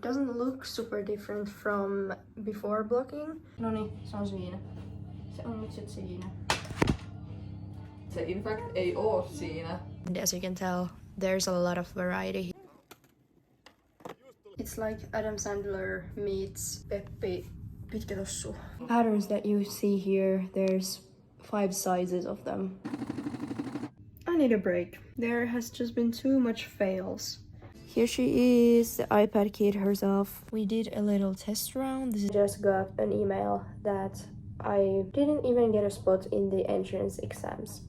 doesn't look super different from before blocking. Noniin, se on siinä. Se on nyt sit siinä. Se in fact ei oo siinä. And as you can tell, there's a lot of variety. It's like Adam Sandler meets Peppi Pitkä Tossu. Patterns that you see here, there's 5 sizes of them. I need a break. There has just been too much fails. Here she is, the iPad kid herself. We did a little test round. I just got an email that I didn't even get a spot in the entrance exams.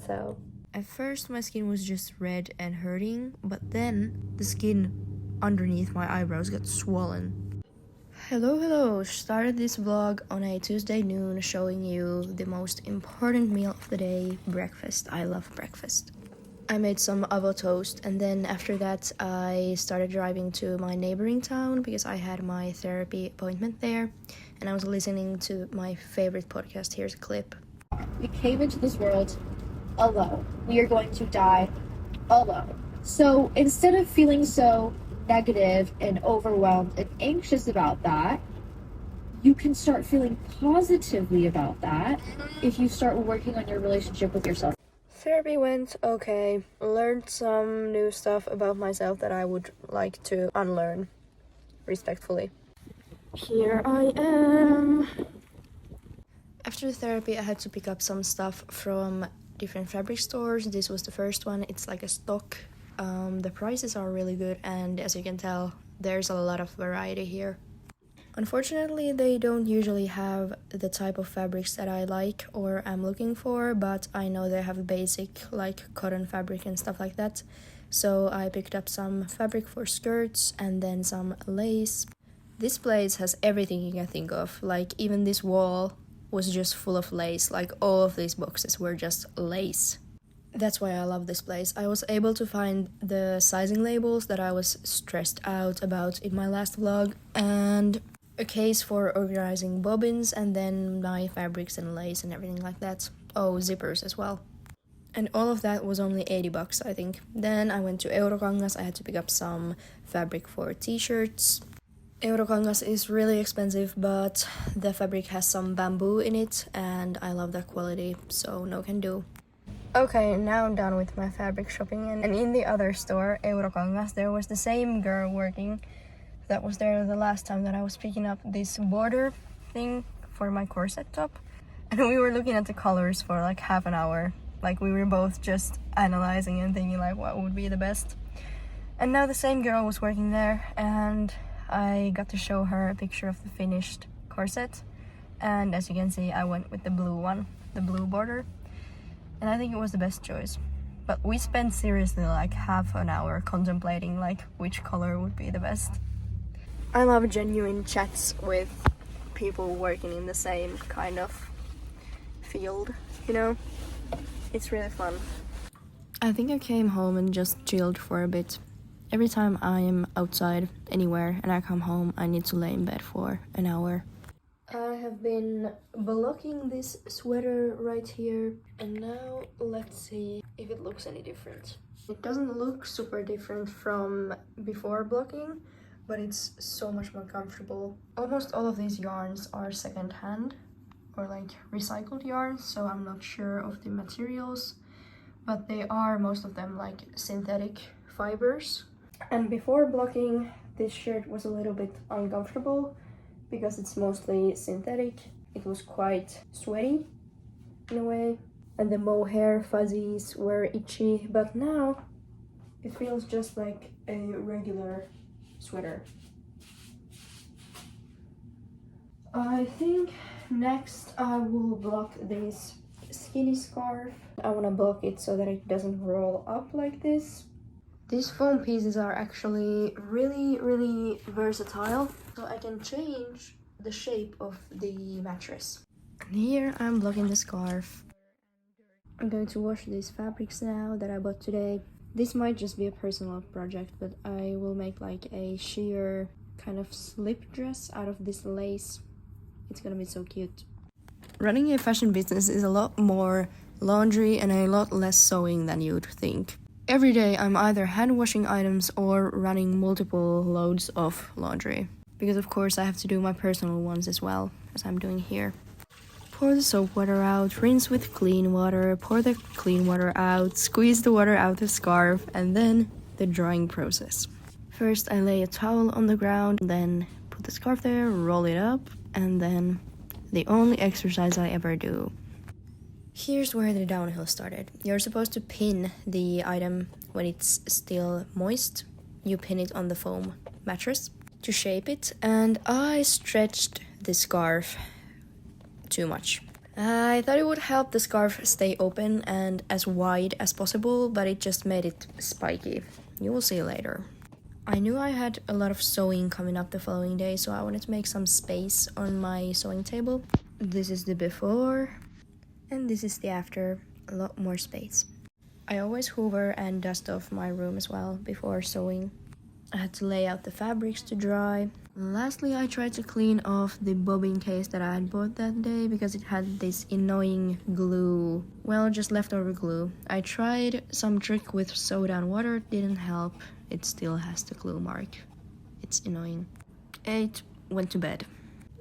So at first my skin was just red and hurting, but then the skin underneath my eyebrows got swollen. Hello, started this vlog on a Tuesday noon showing you the most important meal of the day, breakfast. I love breakfast. I made some avocado toast, and then after that I started driving to my neighboring town because I had my therapy appointment there, and I was listening to my favorite podcast. Here's a clip. We came into this world alone. We are going to die alone. So instead of feeling so negative and overwhelmed and anxious about that, you can start feeling positively about that if you start working on your relationship with yourself. Therapy went okay. Learned some new stuff about myself that I would like to unlearn, respectfully. Here I am. After the therapy, I had to pick up some stuff from different fabric stores. This was the first one. It's like a stock. The prices are really good, and as you can tell, there's a lot of variety here. Unfortunately, they don't usually have the type of fabrics that I like or am looking for, but I know they have basic like cotton fabric and stuff like that. So I picked up some fabric for skirts and then some lace. This place has everything you can think of, like even this wall was just full of lace, like all of these boxes were just lace. That's why I love this place. I was able to find the sizing labels that I was stressed out about in my last vlog, and a case for organizing bobbins, and then my fabrics and lace and everything like that. Oh, zippers as well. And all of that was only 80 bucks, I think. Then I went to Eurokangas. I had to pick up some fabric for t-shirts. Eurokangas is really expensive, but the fabric has some bamboo in it, and I love that quality, so no can do. Okay, now I'm done with my fabric shopping, and in the other store, Eurokangas, there was the same girl working that was there the last time that I was picking up this border thing for my corset top. And we were looking at the colors for like half an hour. Like we were both just analyzing and thinking like what would be the best. And now the same girl was working there, and I got to show her a picture of the finished corset. And as you can see, I went with the blue one, the blue border. And I think it was the best choice. But we spent seriously like half an hour contemplating like which color would be the best. I love genuine chats with people working in the same kind of field, you know? It's really fun. I think I came home and just chilled for a bit. Every time I am outside anywhere and I come home, I need to lay in bed for an hour. I have been blocking this sweater right here, and now let's see if it looks any different. It doesn't look super different from before blocking, but it's so much more comfortable. Almost all of these yarns are secondhand or like recycled yarns, so I'm not sure of the materials, but they are most of them like synthetic fibers. And before blocking, this shirt was a little bit uncomfortable because it's mostly synthetic. It was quite sweaty in a way, and the mohair fuzzies were itchy, but now it feels just like a regular sweater. I think next I will block this skinny scarf. I want to block it so that it doesn't roll up like this. These foam pieces are actually really versatile, so I can change the shape of the mattress. And here I'm blocking the scarf. I'm going to wash these fabrics now that I bought today. This might just be a personal project, but I will make like a sheer kind of slip dress out of this lace. It's gonna be so cute. Running a fashion business is a lot more laundry and a lot less sewing than you'd think. Every day I'm either hand washing items or running multiple loads of laundry. Because of course I have to do my personal ones as well, as I'm doing here. Pour the soap water out, rinse with clean water, pour the clean water out, squeeze the water out the scarf, and then the drying process. First I lay a towel on the ground, then put the scarf there, roll it up, and then the only exercise I ever do. Here's where the downhill started. You're supposed to pin the item when it's still moist. You pin it on the foam mattress to shape it, and I stretched the scarf too much. I thought it would help the scarf stay open and as wide as possible, but it just made it spiky. You will see later. I knew I had a lot of sewing coming up the following day, so I wanted to make some space on my sewing table. This is the before, and this is the after. A lot more space. I always hoover and dust off my room as well before sewing. I had to lay out the fabrics to dry. Lastly, I tried to clean off the bobbin case that I had bought that day because it had this annoying glue. Well, just leftover glue. I tried some trick with soda and water, didn't help. It still has the glue mark. It's annoying. Ate, went to bed.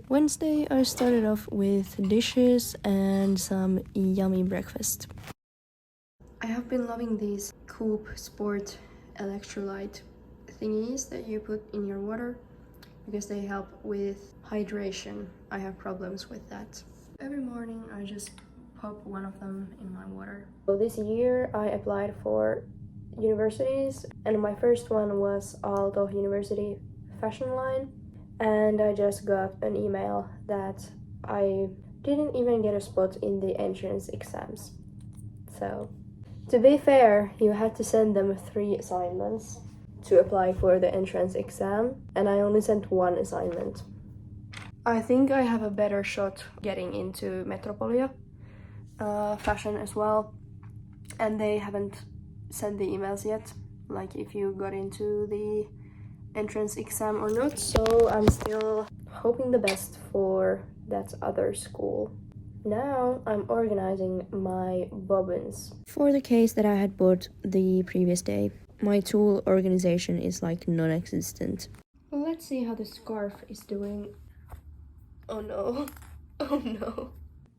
Wednesday, I started off with dishes and some yummy breakfast. I have been loving these Coop Sport electrolyte thingies that you put in your water because they help with hydration. I have problems with that. Every morning I just pop one of them in my water. So this year I applied for universities, and my first one was Aalto University Fashion Line, and I just got an email that I didn't even get a spot in the entrance exams. So to be fair, you had to send them 3 assignments to apply for the entrance exam, and I only sent 1 assignment. I think I have a better shot getting into Metropolia fashion as well, and they haven't sent the emails yet, like if you got into the entrance exam or not, so I'm still hoping the best for that other school. Now I'm organizing my bobbins for the case that I had bought the previous day. My tool organization is like non-existent. Let's see how the scarf is doing. Oh no. Oh no.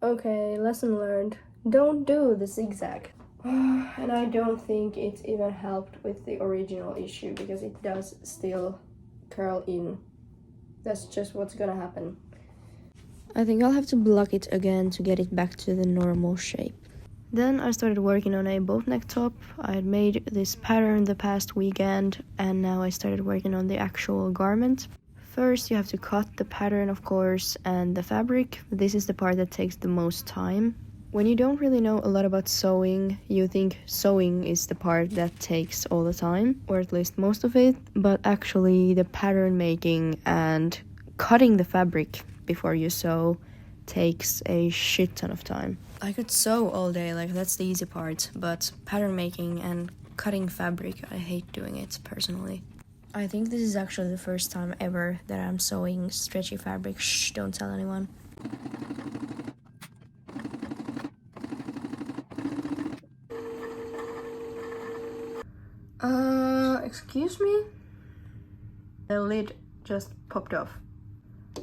Okay, lesson learned. Don't do the zigzag. And I don't think it even helped with the original issue because it does still curl in. That's just what's gonna happen. I think I'll have to block it again to get it back to the normal shape. Then I started working on a boat neck top. I had made this pattern the past weekend, and now I started working on the actual garment. First you have to cut the pattern, of course, and the fabric. This is the part that takes the most time. When you don't really know a lot about sewing, you think sewing is the part that takes all the time, or at least most of it, but actually the pattern making and cutting the fabric before you sew takes a shit ton of time. I could sew all day, like that's the easy part, but pattern making and cutting fabric, I hate doing it personally. I think this is actually the first time ever that I'm sewing stretchy fabric. Shh, don't tell anyone. Excuse me? The lid just popped off.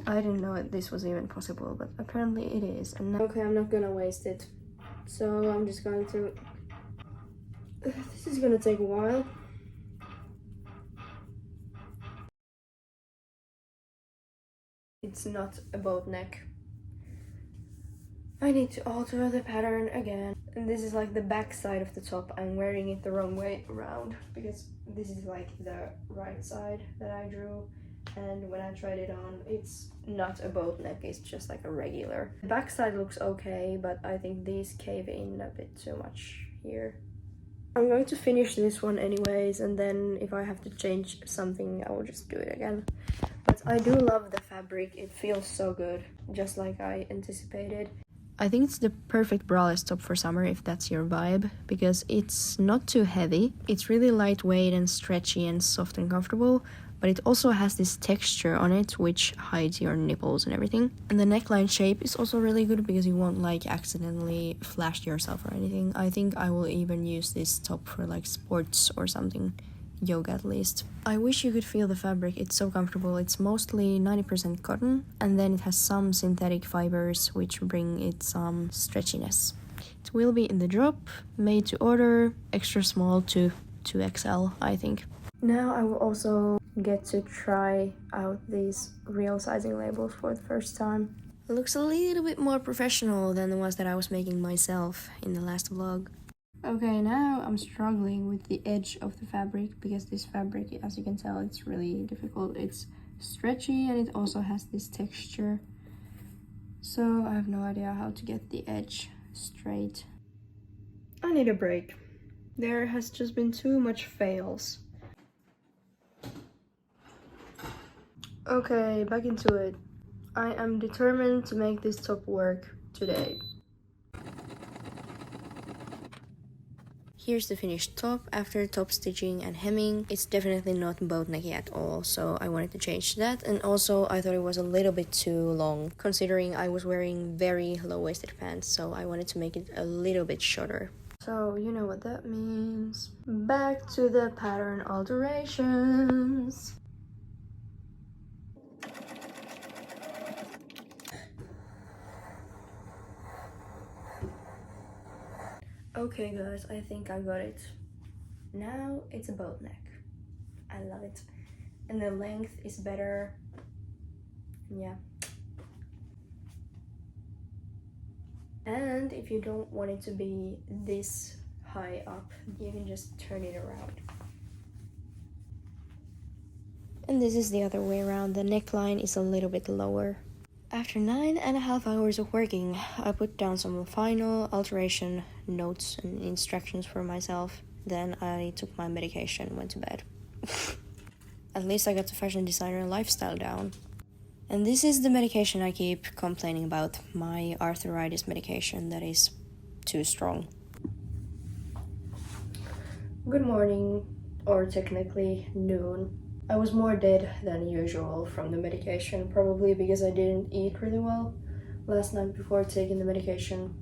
I didn't know this was even possible, but apparently it is. And now, okay, I'm not gonna waste it. So I'm just going to... This is gonna take a while. It's not a boat neck. I need to alter the pattern again. And this is like the back side of the top. I'm wearing it the wrong way around because this is like the right side that I drew. And when I tried it on, it's not a boat neck, it's just like a regular. The back side looks okay, but I think these cave in a bit too much here. I'm going to finish this one anyways, and then if I have to change something, I will just do it again. But I do love the fabric, it feels so good, just like I anticipated. I think it's the perfect braless top for summer if that's your vibe, because it's not too heavy. It's really lightweight and stretchy and soft and comfortable, but it also has this texture on it which hides your nipples and everything. And the neckline shape is also really good because you won't like accidentally flash yourself or anything. I think I will even use this top for like sports or something, yoga at least. I wish you could feel the fabric, it's so comfortable. It's mostly 90% cotton, and then it has some synthetic fibers which bring it some stretchiness. It will be in the drop, made to order, extra small to 2XL, I think. Now I will also get to try out these real sizing labels for the first time. It looks a little bit more professional than the ones that I was making myself in the last vlog. Okay, now I'm struggling with the edge of the fabric because this fabric, as you can tell, it's really difficult. It's stretchy and it also has this texture. So I have no idea how to get the edge straight. I need a break. There has just been too much fails. Okay, back into it. I am determined to make this top work today. Here's the finished top. After top stitching and hemming, it's definitely not boat necky at all, so I wanted to change that. And also I thought it was a little bit too long, considering I was wearing very low-waisted pants, so I wanted to make it a little bit shorter. So you know what that means. Back to the pattern alterations. Okay guys, I think I got it. Now it's a boat neck. I love it. And the length is better. Yeah. And if you don't want it to be this high up, you can just turn it around. And this is the other way around. The neckline is a little bit lower. After 9.5 hours of working, I put down some final alteration notes and instructions for myself. Then I took my medication and went to bed. At least I got the fashion designer lifestyle down. And this is the medication I keep complaining about, my arthritis medication that is too strong. Good morning, or technically noon. I was more dead than usual from the medication, probably because I didn't eat really well last night before taking the medication.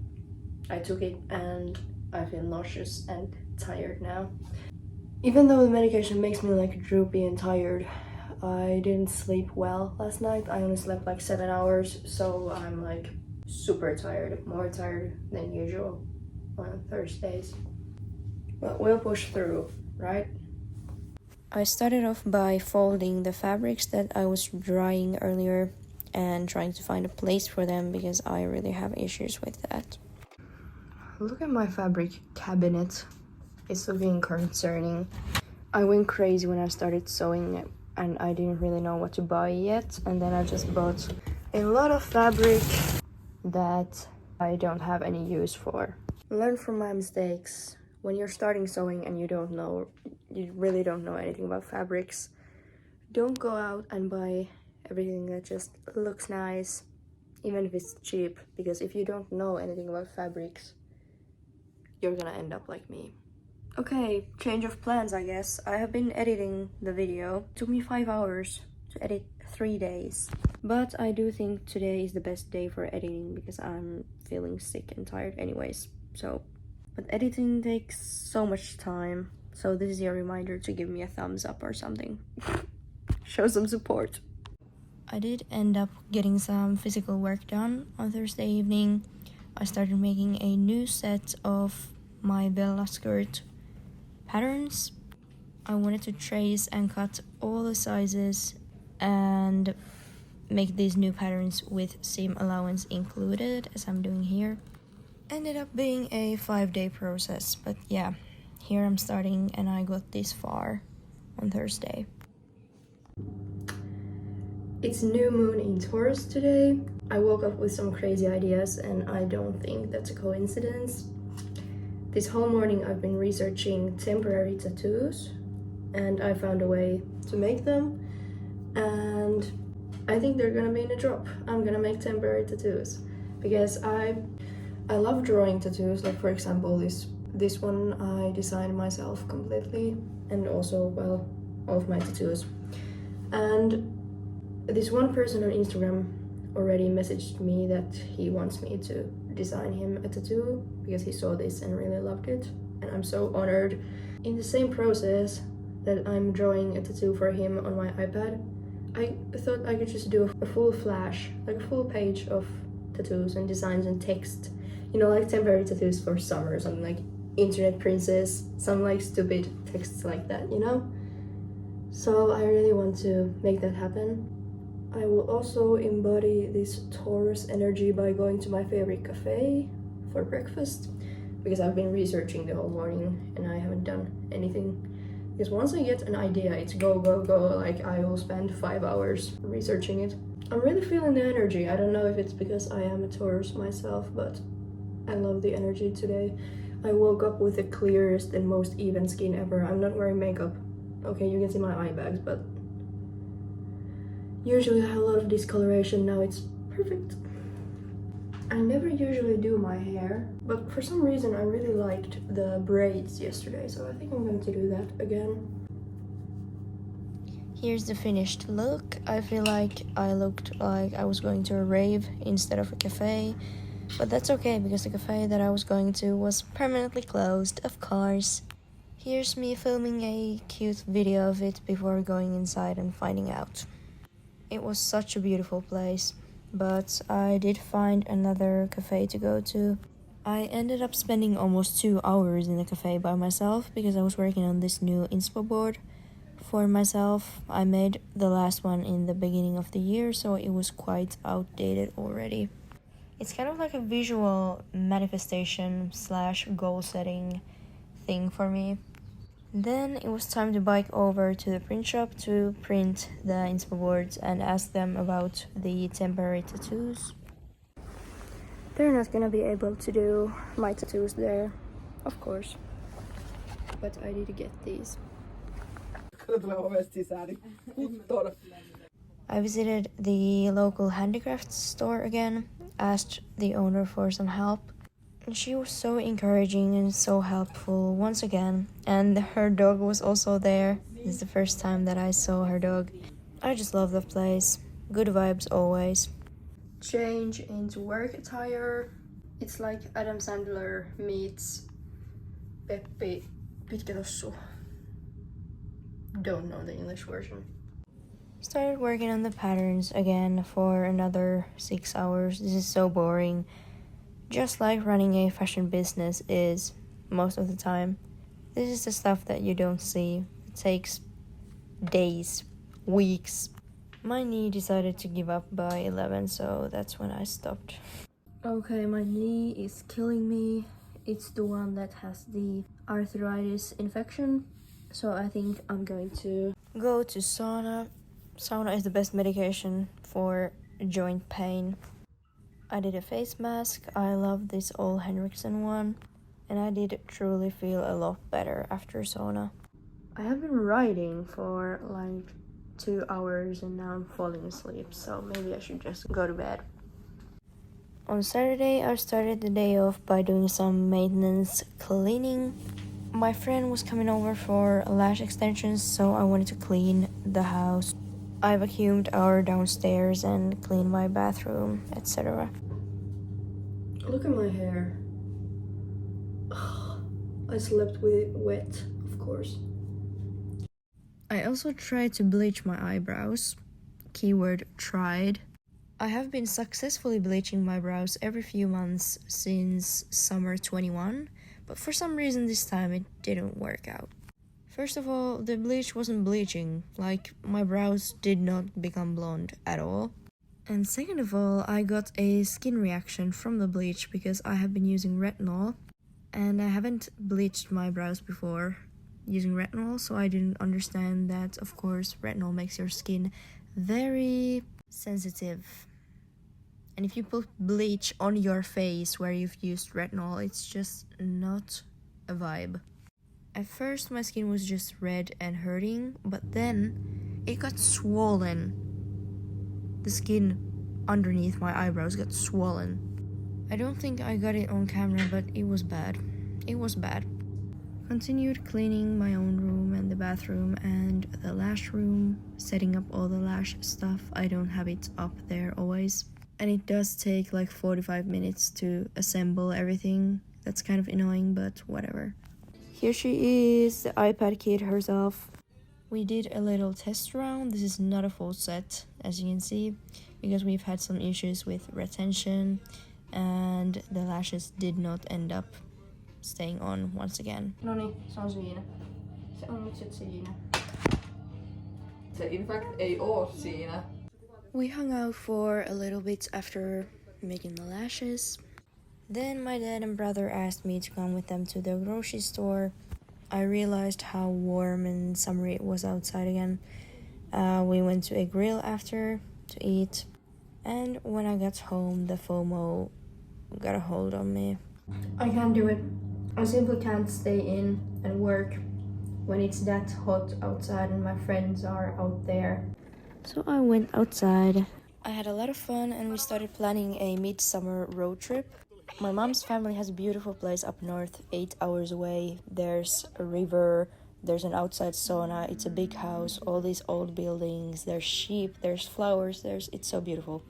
I took it and I feel nauseous and tired now. Even though the medication makes me like droopy and tired, I didn't sleep well last night. I only slept like 7 hours, so I'm like super tired, more tired than usual on Thursdays. But we'll push through, right? I started off by folding the fabrics that I was drying earlier and trying to find a place for them because I really have issues with that. Look at my fabric cabinet. It's looking concerning. I went crazy when I started sewing and I didn't really know what to buy yet, and then I just bought a lot of fabric that I don't have any use for. Learn from my mistakes. When you're starting sewing and you really don't know anything about fabrics, don't go out and buy everything that just looks nice, even if it's cheap, because if you don't know anything about fabrics, you're gonna end up like me. Okay, change of plans, I guess. I have been editing the video. It took me 5 hours to edit 3 days. But I do think today is the best day for editing because I'm feeling sick and tired anyways. But editing takes so much time. So this is your reminder to give me a thumbs up or something. Show some support. I did end up getting some physical work done on Thursday evening. I started making a new set of my Bella skirt patterns. I wanted to trace and cut all the sizes and make these new patterns with seam allowance included, as I'm doing here. Ended up being a 5-day process, but yeah, here I'm starting and I got this far on Thursday. It's new moon in Taurus today. I woke up with some crazy ideas and I don't think that's a coincidence. This whole morning I've been researching temporary tattoos and I found a way to make them, and I think they're gonna be in a drop. I'm gonna make temporary tattoos because I love drawing tattoos. Like for example this one I designed myself completely, and also, well, all of my tattoos. And this one person on Instagram already messaged me that he wants me to design him a tattoo because he saw this and really loved it. And I'm so honored. In the same process that I'm drawing a tattoo for him on my iPad, I thought I could just do a full flash, like a full page of tattoos and designs and text. You know, like temporary tattoos for summer or something, like internet princess, some like stupid texts like that, you know? So I really want to make that happen. I will also embody this Taurus energy by going to my favorite cafe for breakfast, because I've been researching the whole morning and I haven't done anything. Because once I get an idea, it's go, go, go. Like, I will spend 5 hours researching it. I'm really feeling the energy. I don't know if it's because I am a Taurus myself, but I love the energy today. I woke up with the clearest and most even skin ever. I'm not wearing makeup. Okay, you can see my eye bags, but usually I have a lot of discoloration. Now it's perfect. I never usually do my hair, but for some reason I really liked the braids yesterday, so I think I'm going to do that again. Here's the finished look. I feel like I looked like I was going to a rave instead of a cafe, but that's okay because the cafe that I was going to was permanently closed, of course. Here's me filming a cute video of it before going inside and finding out. It was such a beautiful place, but I did find another cafe to go to. I ended up spending almost 2 hours in the cafe by myself because I was working on this new inspo board for myself. I made the last one in the beginning of the year, so it was quite outdated already. It's kind of like a visual manifestation / goal setting thing for me. Then it was time to bike over to the print shop to print the inspo boards and ask them about the temporary tattoos. They're not gonna be able to do my tattoos there, of course. But I need to get these. I visited the local handicraft store again, asked the owner for some help. She was so encouraging and so helpful once again, and her dog was also there. This is the first time that I saw her dog. I just love the place. Good vibes always. Change into work attire. It's like Adam Sandler meets Peppi Pitkärossu. Don't know the English version. Started working on the patterns again for another 6 hours. This is so boring. Just like running a fashion business is most of the time. This is the stuff that you don't see. It takes days, weeks. My knee decided to give up by 11, so that's when I stopped. Okay, my knee is killing me. It's the one that has the arthritis infection, so I think I'm going to go to sauna. Sauna is the best medication for joint pain. I did a face mask. I love this Ole Henriksen one, and I did truly feel a lot better after sauna. I have been writing for like 2 hours and now I'm falling asleep, so maybe I should just go to bed. On Saturday, I started the day off by doing some maintenance cleaning. My friend was coming over for lash extensions, so I wanted to clean the house. I vacuumed our downstairs and cleaned my bathroom, etc. Look at my hair. I slept with it wet, of course. I also tried to bleach my eyebrows. Keyword tried. I have been successfully bleaching my brows every few months since summer 21, but for some reason this time it didn't work out. First of all, the bleach wasn't bleaching, like my brows did not become blonde at all. And second of all, I got a skin reaction from the bleach because I have been using retinol, and I haven't bleached my brows before using retinol, so I didn't understand that, of course, retinol makes your skin very sensitive. And if you put bleach on your face where you've used retinol, it's just not a vibe. At first, my skin was just red and hurting, but then it got swollen. The skin underneath my eyebrows got swollen. I don't think I got it on camera, but it was bad. It was bad. Continued cleaning my own room and the bathroom and the lash room, setting up all the lash stuff. I don't have it up there always. And it does take like 45 minutes to assemble everything. That's kind of annoying, but whatever. Here she is, the iPad kid herself. We did a little test round. This is not a full set, as you can see, because we've had some issues with retention and the lashes did not end up staying on once again. Noniin, se on siinä. Se on nyt sit siinä. Se in fact ei oo siinä. We hung out for a little bit after making the lashes. Then my dad and brother asked me to come with them to the grocery store. I realized how warm and summery it was outside again. We went to a grill after to eat. And when I got home, the FOMO got a hold on me. I can't do it. I simply can't stay in and work when it's that hot outside and my friends are out there. So I went outside. I had a lot of fun and we started planning a midsummer road trip. My mom's family has a beautiful place up north, 8 hours away. There's a river, there's an outside sauna, it's a big house, all these old buildings, there's sheep, there's flowers, it's so beautiful.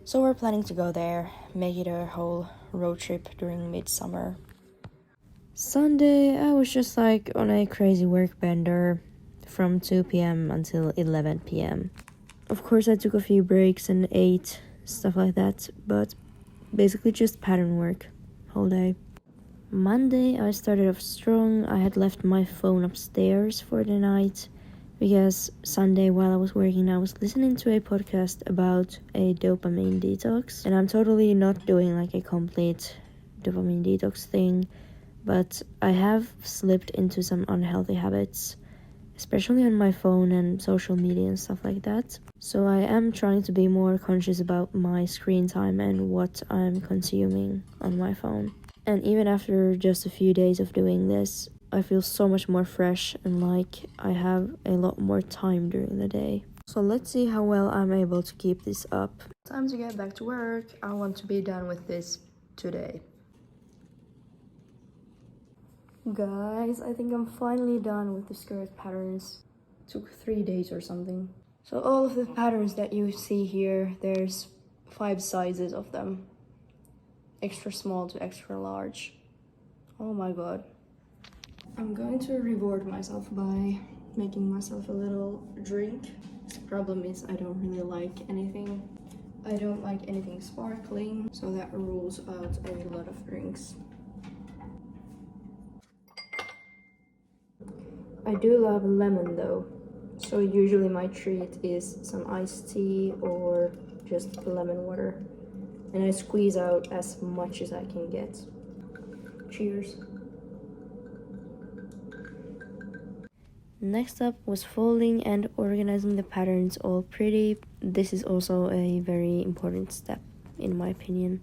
So we're planning to go there, make it a whole road trip during midsummer. Sunday, I was just like on a crazy work bender from 2 p.m. until 11 p.m. Of course, I took a few breaks and ate, stuff like that, but basically just pattern work whole day. Monday, I started off strong. I had left my phone upstairs for the night because Sunday, while I was working, I was listening to a podcast about a dopamine detox, and I'm totally not doing like a complete dopamine detox thing, but I have slipped into some unhealthy habits, especially on my phone and social media and stuff like that. So I am trying to be more conscious about my screen time and what I'm consuming on my phone. And even after just a few days of doing this, I feel so much more fresh and like I have a lot more time during the day. So let's see how well I'm able to keep this up. Time to get back to work. I want to be done with this today. Guys, I think I'm finally done with the skirt patterns. Took 3 days or something. So all of the patterns that you see here, there's 5 sizes of them. Extra small to extra large. Oh my god. I'm going to reward myself by making myself a little drink. The problem is I don't really like anything. I don't like anything sparkling, so that rules out a lot of drinks. I do love lemon though, so usually my treat is some iced tea or just lemon water, and I squeeze out as much as I can get. Cheers. Next up was folding and organizing the patterns all pretty. This is also a very important step in my opinion.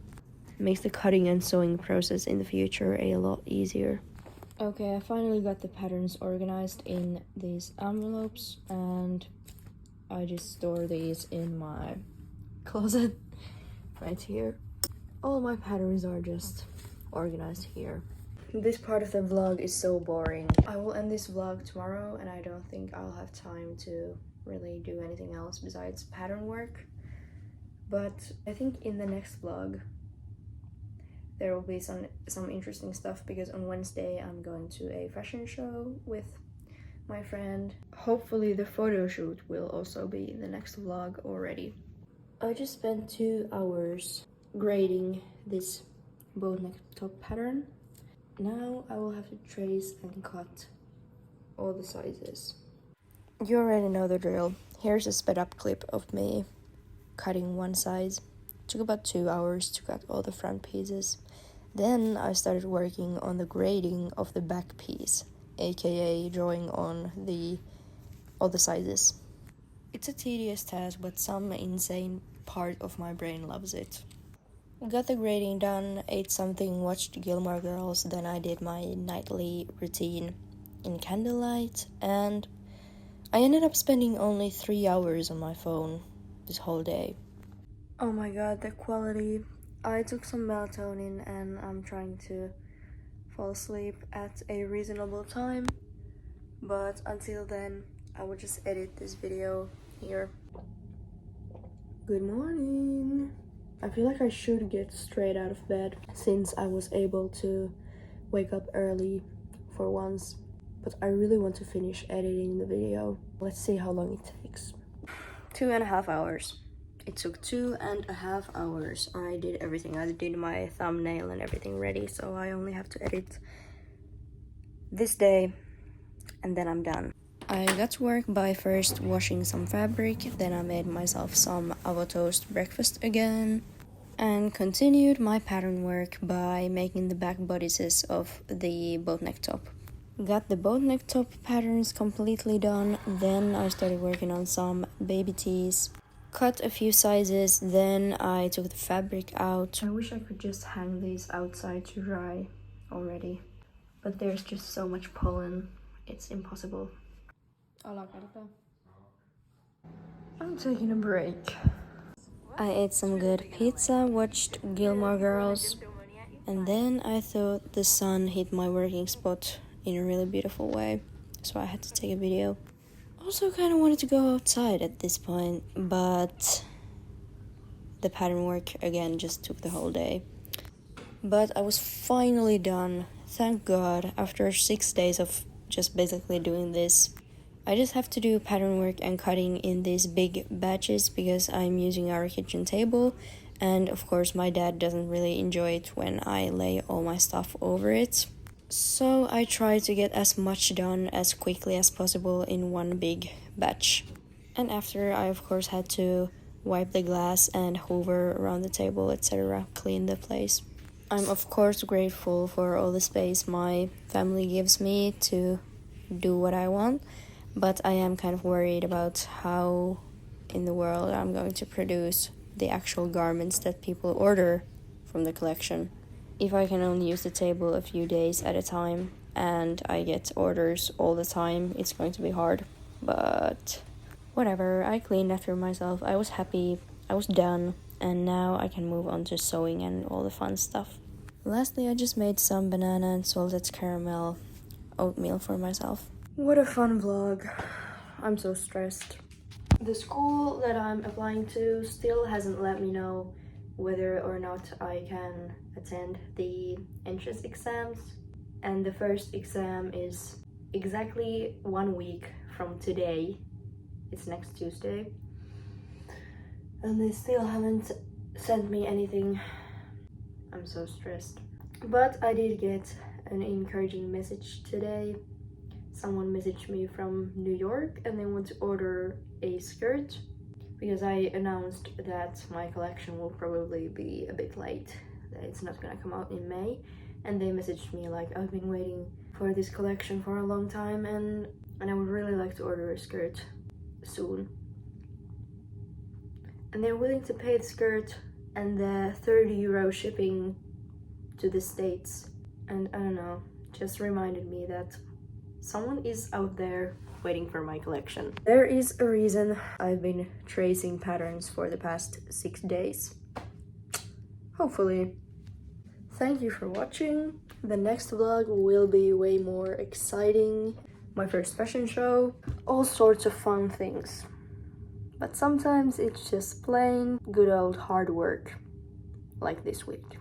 Makes the cutting and sewing process in the future a lot easier. Okay, I finally got the patterns organized in these envelopes and I just store these in my closet right here. All my patterns are just organized here. This part of the vlog is so boring. I will end this vlog tomorrow and I don't think I'll have time to really do anything else besides pattern work. But I think in the next vlog there will be some interesting stuff because on Wednesday I'm going to a fashion show with my friend. Hopefully the photo shoot will also be in the next vlog already. I just spent 2 hours grading this boat neck top pattern. Now I will have to trace and cut all the sizes. You already know the drill. Here's a sped up clip of me cutting one size. Took about 2 hours to cut all the front pieces. Then I started working on the grading of the back piece, aka drawing on all the sizes. It's a tedious task, but some insane part of my brain loves it. Got the grading done, ate something, watched Gilmore Girls, then I did my nightly routine in candlelight, and I ended up spending only 3 hours on my phone this whole day. Oh my god, the quality. I took some melatonin and I'm trying to fall asleep at a reasonable time. But until then, I will just edit this video here. Good morning. I feel like I should get straight out of bed since I was able to wake up early for once. But I really want to finish editing the video. Let's see how long it takes. 2.5 hours. It took 2.5 hours. I did everything. I did my thumbnail and everything ready, so I only have to edit this day and then I'm done. I got to work by first washing some fabric, then I made myself some avocado toast breakfast again, and continued my pattern work by making the back bodices of the boat neck top. Got the boat neck top patterns completely done, then I started working on some baby tees. Cut a few sizes, then I took the fabric out. I wish I could just hang these outside to dry already, but there's just so much pollen, it's impossible. I'm taking a break. I ate some good pizza, watched Gilmore Girls, and then I thought the sun hit my working spot in a really beautiful way, so I had to take a video. Also kind of wanted to go outside at this point, but the pattern work again just took the whole day. But I was finally done, thank God, after 6 days of just basically doing this. I just have to do pattern work and cutting in these big batches because I'm using our kitchen table, and of course my dad doesn't really enjoy it when I lay all my stuff over it. So I try to get as much done as quickly as possible in one big batch. And after, I of course had to wipe the glass and hover around the table, etc., clean the place. I'm of course grateful for all the space my family gives me to do what I want, but I am kind of worried about how in the world I'm going to produce the actual garments that people order from the collection. If I can only use the table a few days at a time and I get orders all the time, it's going to be hard. But whatever, I cleaned after myself, I was happy, I was done, and now I can move on to sewing and all the fun stuff. Lastly, I just made some banana and salted caramel oatmeal for myself. What a fun vlog. I'm so stressed. The school that I'm applying to still hasn't let me know whether or not I can attend the entrance exams, and the first exam is exactly 1 week from today. It's next Tuesday, and they still haven't sent me anything. I'm so stressed. But I did get an encouraging message today. Someone messaged me from New York and they want to order a skirt because I announced that my collection will probably be a bit late, that it's not gonna come out in May, and they messaged me like, I've been waiting for this collection for a long time and I would really like to order a skirt soon. And they're willing to pay the skirt and the 30 euro shipping to the States, and I don't know, just reminded me that someone is out there waiting for my collection. There is a reason I've been tracing patterns for the past 6 days. Hopefully. Thank you for watching. The next vlog will be way more exciting. My first fashion show, all sorts of fun things. But sometimes it's just plain good old hard work, like this week.